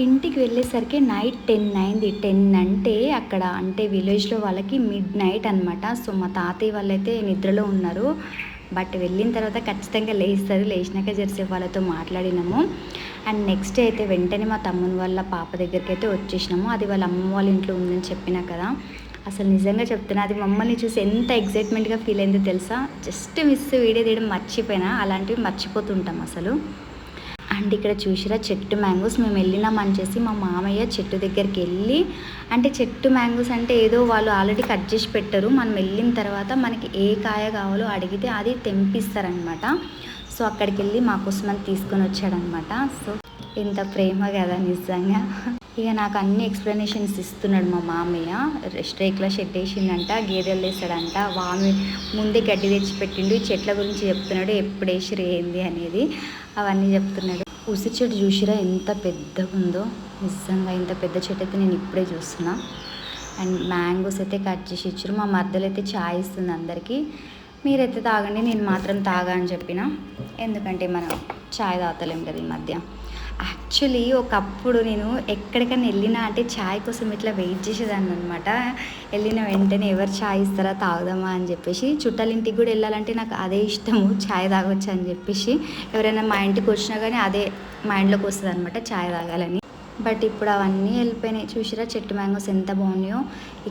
ఇంటికి వెళ్ళేసరికి నైట్ 10 అయింది. 10 అంటే అక్కడ అంటే విలేజ్‌లో వాళ్ళకి మిడ్ నైట్ అనమాట. సో, మా తాతయ్య వాళ్ళైతే నిద్రలో ఉన్నారు. బట్ వెళ్ళిన తర్వాత ఖచ్చితంగా లేస్తారు. లేచినాక జరసేపు వాళ్ళతో మాట్లాడినాము. అండ్ నెక్స్ట్ డే అయితే వెంటనే మా తమ్ముని వాళ్ళ పాప దగ్గరికైతే వచ్చేసినాము. అది వాళ్ళ అమ్మమ్మ వాళ్ళ ఇంట్లో ఉందని చెప్పినా కదా! అసలు నిజంగా చెప్తున్నా అది మమ్మల్ని చూసి ఎంత ఎక్సైట్‌మెంట్‌గా ఫీల్ అయిందో తెలుసా? జస్ట్ మిస్ వీడియో తీయడం మర్చిపోయినా. అలాంటివి మర్చిపోతుంటాం అసలు. అండ్ ఇక్కడ చూసిరా చెట్టు మ్యాంగోస్ మేము వెళ్ళినామని చేసి మా మామయ్య చెట్టు దగ్గరికి వెళ్ళి అంటే చెట్టు మ్యాంగోస్ అంటే ఏదో వాళ్ళు ఆల్రెడీ కట్ చేసి పెట్టరు. మనం వెళ్ళిన తర్వాత మనకి ఏ కాయ కావాలో అడిగితే అది తెంపిస్తారనమాట. సో అక్కడికి వెళ్ళి మా కోసం అని తీసుకొని వచ్చాడనమాట. సో ఎంత ప్రేమ కదా నిజంగా. ఇక నాకు అన్ని ఎక్స్ప్లెనేషన్స్ ఇస్తున్నాడు మా మామయ్య. రేకుల షెడ్ వేసిండంట, గేదెలు వేసాడంట, వామి ముందే గడ్డి తెచ్చి పెట్టిండు, ఈ చెట్ల గురించి చెప్తున్నాడు, ఎప్పుడు వేసిరు ఏంది అనేది అవన్నీ చెప్తున్నాడు. ఉసిరి చెట్టు చూసిరా ఎంత పెద్దగా ఉందో. నిజంగా ఇంత పెద్ద చెట్టు అయితే నేను ఇప్పుడే చూస్తున్నా. అండ్ మ్యాంగోస్ అయితే కట్ చేసి ఇచ్చారు. మా మధ్యలో అయితే చాయ్ ఇస్తుంది అందరికీ. మీరైతే తాగండి, నేను మాత్రం తాగా అని చెప్పిన. ఎందుకంటే మనం చాయ్ తాగలేం కదా ఈ మధ్య. యాక్చువల్లీ ఒకప్పుడు నేను ఎక్కడికైనా వెళ్ళినా అంటే ఛాయ్ కోసం ఇట్లా వెయిట్ చేసేదాన్ని అనమాట. వెళ్ళిన వెంటనే ఎవరు ఛాయ్ ఇస్తారా తాగుదామా అని చెప్పేసి. చుట్టాలింటికి కూడా వెళ్ళాలంటే నాకు అదే ఇష్టము, ఛాయ్ తాగొచ్చు అని చెప్పేసి. ఎవరైనా మా ఇంటికి వచ్చినా కానీ అదే మైండ్లోకి వస్తుంది అనమాట, ఛాయ్ తాగాలని. బట్ ఇప్పుడు అవన్నీ వెళ్ళిపోయినాయి. చూసిరా చెట్టు మ్యాంగోస్ ఎంత బాగున్నాయో.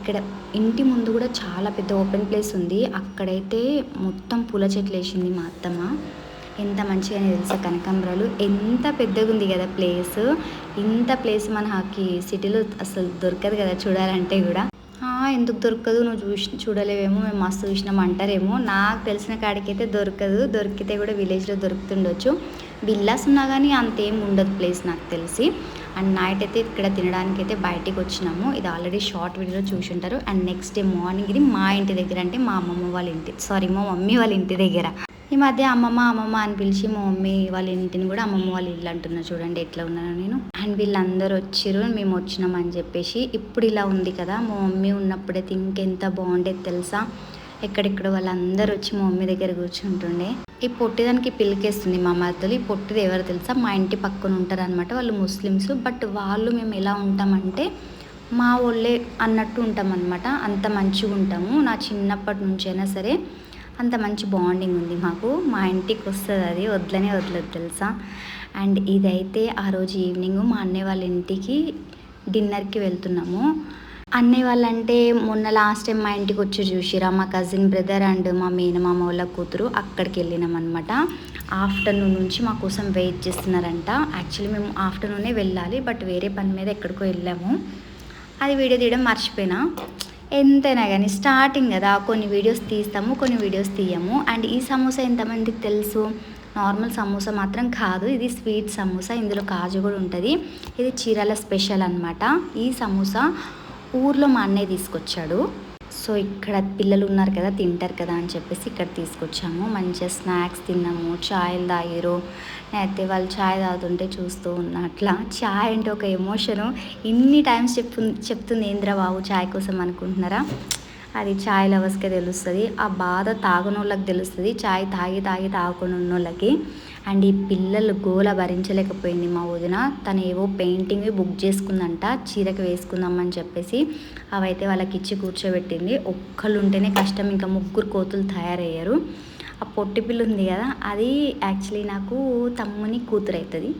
ఇక్కడ ఇంటి ముందు కూడా చాలా పెద్ద ఓపెన్ ప్లేస్ ఉంది. అక్కడైతే మొత్తం పూల చెట్లు వేసింది మా అత్తమ్మ. ఎంత మంచిగా తెలుసా కనకాంబరాలు. ఎంత పెద్దగా ఉంది కదా ప్లేస్. ఇంత ప్లేస్ మనకి సిటీలో అసలు దొరకదు కదా చూడాలంటే కూడా. ఎందుకు దొరకదు, నువ్వు చూడలేవేమో, మేము మస్తు చూసినాం అంటారేమో. నాకు తెలిసిన కాడికైతే దొరకదు. దొరికితే కూడా విలేజ్లో దొరుకుతుండొచ్చు. విల్లాస్ ఉన్నా కానీ అంతేం ఉండదు ప్లేస్ నాకు తెలిసి. అండ్ నైట్ అయితే ఇక్కడ తినడానికి అయితే బయటికి వచ్చినాము. ఇది ఆల్రెడీ షార్ట్ వీడియోలో చూసి ఉంటారు. అండ్ నెక్స్ట్ డే మార్నింగ్ ఇది మా ఇంటి దగ్గర అంటే మా అమ్మమ్మ వాళ్ళ ఇంటి మా మమ్మీ వాళ్ళ ఇంటి దగ్గర. ఈ మధ్య అమ్మమ్మ అని పిలిచి మా మమ్మీ వాళ్ళ ఇంటిని కూడా అమ్మమ్మ వాళ్ళ ఇల్లు అంటున్నా. చూడండి ఎట్లా ఉన్నాను నేను. అండ్ వీళ్ళందరూ వచ్చిర్రు, మేము వచ్చినామని చెప్పేసి. ఇప్పుడు ఇలా ఉంది కదా, మా మమ్మీ ఉన్నప్పుడైతే ఇంకెంత బాగుండేది తెలుసా. ఎక్కడెక్కడ వాళ్ళందరూ వచ్చి మా మమ్మీ దగ్గర కూర్చుంటుండే. ఈ పొట్టిదానికి పిలికేస్తుంది మా మద్దలు. ఈ పొట్టిది ఎవరు తెలుసా, మా ఇంటి పక్కన ఉంటారు అనమాట. వాళ్ళు ముస్లిమ్స్. బట్ వాళ్ళు మేము ఎలా ఉంటామంటే మా వాళ్ళే అన్నట్టు ఉంటాం అనమాట. అంత మంచిగా ఉంటాము. నా చిన్నప్పటి నుంచి అయినా సరే అంత మంచి బాండింగ్ ఉంది మాకు. మా ఇంటికి వస్తుంది అది, వదలదు తెలుసా. అండ్ ఇదైతే ఆ రోజు ఈవినింగ్ మా అన్నయ్య వాళ్ళ ఇంటికి డిన్నర్కి వెళ్తున్నాము. అన్నయ్య వాళ్ళంటే మొన్న లాస్ట్ టైం మా ఇంటికి వచ్చి చూసిరా మా కజిన్ బ్రదర్ అండ్ మా మేనమామ వాళ్ళ కూతురు. అక్కడికి వెళ్ళినాం అనమాట. ఆఫ్టర్నూన్ నుంచి మా కోసం వెయిట్ చేస్తున్నారంట. యాక్చువల్లీ మేము ఆఫ్టర్నూనే వెళ్ళాలి, బట్ వేరే పని మీద ఎక్కడికో వెళ్ళాము. అది వీడియో తీయడం మర్చిపోయినా. ఎంతైనా కానీ స్టార్టింగ్ కదా, కొన్ని వీడియోస్ తీస్తాము, కొన్ని వీడియోస్ తీయము. అండ్ ఈ సమోసా ఎంతమందికి తెలుసు, నార్మల్ సమోసా మాత్రం కాదు, ఇది స్వీట్ సమోసా. ఇందులో కాజు కూడా ఉంటుంది. ఇది చీరాల స్పెషల్ అనమాట. ఈ సమోసా ఊర్లో మా అన్నయ్య తీసుకొచ్చాడు. సో ఇక్కడ పిల్లలు ఉన్నారు కదా, తింటారు కదా అని చెప్పేసి ఇక్కడ తీసుకొచ్చాము. మంచిగా స్నాక్స్ తిన్నాము, ఛాయలు తాగారు. నేనైతే వాళ్ళు ఛాయ్ తాగుతుంటే చూస్తూ ఉన్నా. అట్లా ఛాయ్ అంటే ఒక ఎమోషను. ఇన్ని టైమ్స్ చెప్తుంది ఏంద్రా బాబు ఛాయ్ కోసం అనుకుంటున్నారా. అది ఛాయ్ లవర్స్కే తెలుస్తుంది. ఆ బాధ తాగనోళ్ళకి తెలుస్తుంది, ఛాయ్ తాగకుండా ఉన్నోళ్ళకి. అండ్ ఈ పిల్లలు గోల భరించలేకపోయింది మా వదిన. తను ఏవో పెయింటింగ్ బుక్ చేసుకుందంట, చీరకి వేసుకుందామని చెప్పేసి. అవైతే వాళ్ళకి ఇచ్చి కూర్చోబెట్టింది. ఒక్కళ్ళు ఉంటేనే కష్టం, ఇంకా ముగ్గురు కోతులు తయారయ్యారు. ఆ పొట్టి పిల్ల ఉంది కదా, అది యాక్చువల్లీ నాకు తమ్ముని కూతురు అవుతుంది.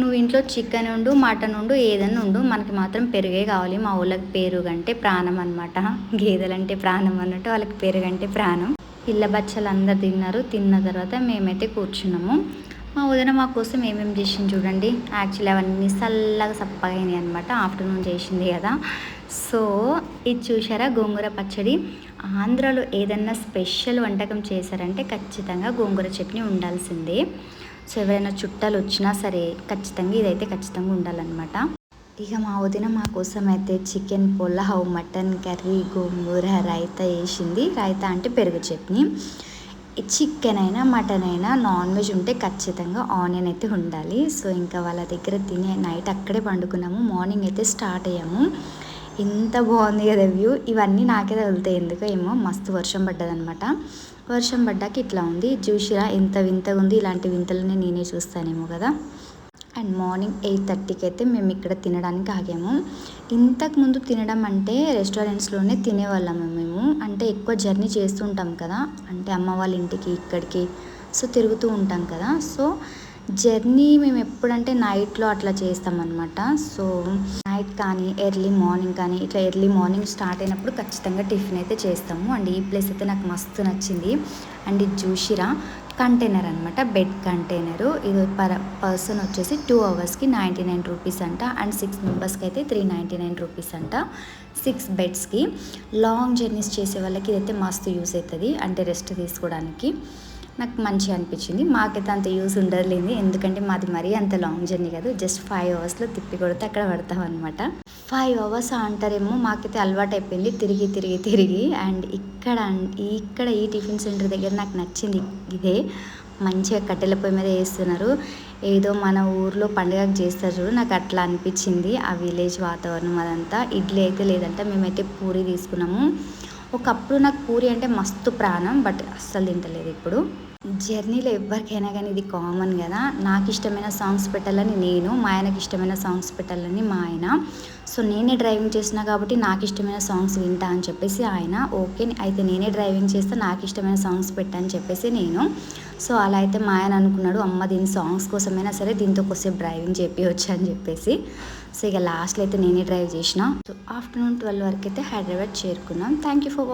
నువ్వు ఇంట్లో చికెన్ ఉండు, మటన్ ఉండు, ఏదన్నా ఉండు, మనకి మాత్రం పెరుగే కావాలి. మా ఊళ్ళకి పెరుగు అంటే ప్రాణం అనమాట. గేదెలంటే ప్రాణం అన్నట్టు వాళ్ళకి పెరుగు అంటే ప్రాణం. పిల్ల బచ్చలు అందరు తిన్నారు. తిన్న తర్వాత మేమైతే కూర్చున్నాము. మా వదిన మా కోసం ఏమేమి చేసింది చూడండి. యాక్చువల్లీ అవన్నీ చల్లగా సప్పగా అయినాయి అనమాట, ఆఫ్టర్నూన్ చేసింది కదా. సో ఇది చూసారా, గోంగూర పచ్చడి. ఆంధ్రాలో ఏదన్నా స్పెషల్ వంటకం చేశారంటే ఖచ్చితంగా గోంగూర చట్నీ ఉండాల్సిందే. సో ఎవరైనా చుట్టాలు వచ్చినా సరే ఖచ్చితంగా ఇదైతే ఖచ్చితంగా ఉండాలన్నమాట. ఇక మా వదిన మా కోసం అయితే చికెన్ పులావ్, మటన్ కర్రీ, గోంగూర, రైతా వేసింది. రైతా అంటే పెరుగు చట్నీ. చికెన్ అయినా మటన్ అయినా నాన్ వెజ్ ఉంటే ఖచ్చితంగా ఆనియన్ అయితే ఉండాలి. సో ఇంకా వాళ్ళ దగ్గర తినే నైట్ అక్కడే పండుకున్నాము. మార్నింగ్ అయితే స్టార్ట్ అయ్యాము. ఎంత బాగుంది కదా వ్యూ. ఇవన్నీ నాకే తగులుతాయి ఎందుకో ఏమో. మస్తు వర్షం పడ్డదనమాట. వర్షం పడ్డాక ఇట్లా ఉంది. చూసిరా ఎంత వింతగా ఉంది. ఇలాంటి వింతలనే నేనే చూస్తానేమో కదా. అండ్ మార్నింగ్ 8:30కి అయితే మేము ఇక్కడ తినడానికి ఆగాము. ఇంతకుముందు తినడం అంటే రెస్టారెంట్స్లోనే తినేవాళ్ళము మేము. అంటే ఎక్కువ జర్నీ చేస్తుంటాం కదా, అంటే అమ్మ వాళ్ళ ఇంటికి ఇక్కడికి, సో తిరుగుతూ ఉంటాం కదా. సో జర్నీ మేము ఎప్పుడంటే నైట్లో అట్లా చేస్తామన్నమాట. సో నైట్ కానీ ఎర్లీ మార్నింగ్ కానీ ఇట్లా ఎర్లీ మార్నింగ్ స్టార్ట్ అయినప్పుడు ఖచ్చితంగా టిఫిన్ అయితే చేస్తాము. అండ్ ఈ ప్లేస్ అయితే నాకు మస్తు నచ్చింది. అండ్ ఇది చూసిరా కంటైనర్ అనమాట, బెడ్ కంటైనరు. ఇది పర్సన్ వచ్చేసి 2 అవర్స్కి 99 రూపీస్ అంట. అండ్ 6 మెంబర్స్కి అయితే 399 రూపీస్ అంట. 6 బెడ్స్కి. లాంగ్ జర్నీస్ చేసే వాళ్ళకి ఇదైతే మస్తు యూస్ అవుతుంది, అంటే రెస్ట్ తీసుకోవడానికి. నాకు మంచిగా అనిపించింది. మాకైతే అంత యూస్ ఉండదులేండి, ఎందుకంటే మాది మరీ అంత లాంగ్ జర్నీ కాదు, జస్ట్ 5 అవర్స్లో తిప్పి కొడితే అక్కడ పడతాం అనమాట. 5 అవర్స్ అంటారేమో, మాకైతే అలవాటు అయిపోయింది తిరిగి తిరిగి తిరిగి. అండ్ ఇక్కడ ఈ టిఫిన్ సెంటర్ దగ్గర నాకు నచ్చింది ఇదే. మంచిగా కట్టెల పొయ్యి మీద వేస్తున్నారు, ఏదో మన ఊర్లో పండుగకు చేస్తారు చూడు, నాకు అట్లా అనిపించింది ఆ విలేజ్ వాతావరణం అదంతా. ఇడ్లీ అయితే లేదంట, మేమైతే పూరి తీసుకున్నాము. ఒకప్పుడు నాకు పూరి అంటే మస్తు ప్రాణం, బట్ అస్సలు తింటలేదు ఇప్పుడు. జర్నీలో ఎవరికైనా కానీ ఇది కామన్ కదా. నాకు ఇష్టమైన సాంగ్స్ పెట్టాలని నేను, మా ఆయనకి ఇష్టమైన సాంగ్స్ పెట్టాలని మా ఆయన. సో నేనే డ్రైవింగ్ చేస్తున్నా కాబట్టి నాకు ఇష్టమైన సాంగ్స్ వింటా అని చెప్పేసి ఆయన, ఓకే అయితే నేనే డ్రైవింగ్ చేస్తా, నాకు ఇష్టమైన సాంగ్స్ పెట్టా అని చెప్పేసి నేను. సో అలా అయితే మా ఆయన అనుకున్నాడు, అమ్మ దీని సాంగ్స్ కోసమైనా సరే దీంతో కొద్దిసేపు డ్రైవింగ్ చెప్పవచ్చు అని చెప్పేసి. సో ఇక లాస్ట్లో అయితే నేనే డ్రైవ్ చేసిన. సో ఆఫ్టర్నూన్ 12 వరకు అయితే హైదరాబాద్ చేరుకున్నాం. Thank you for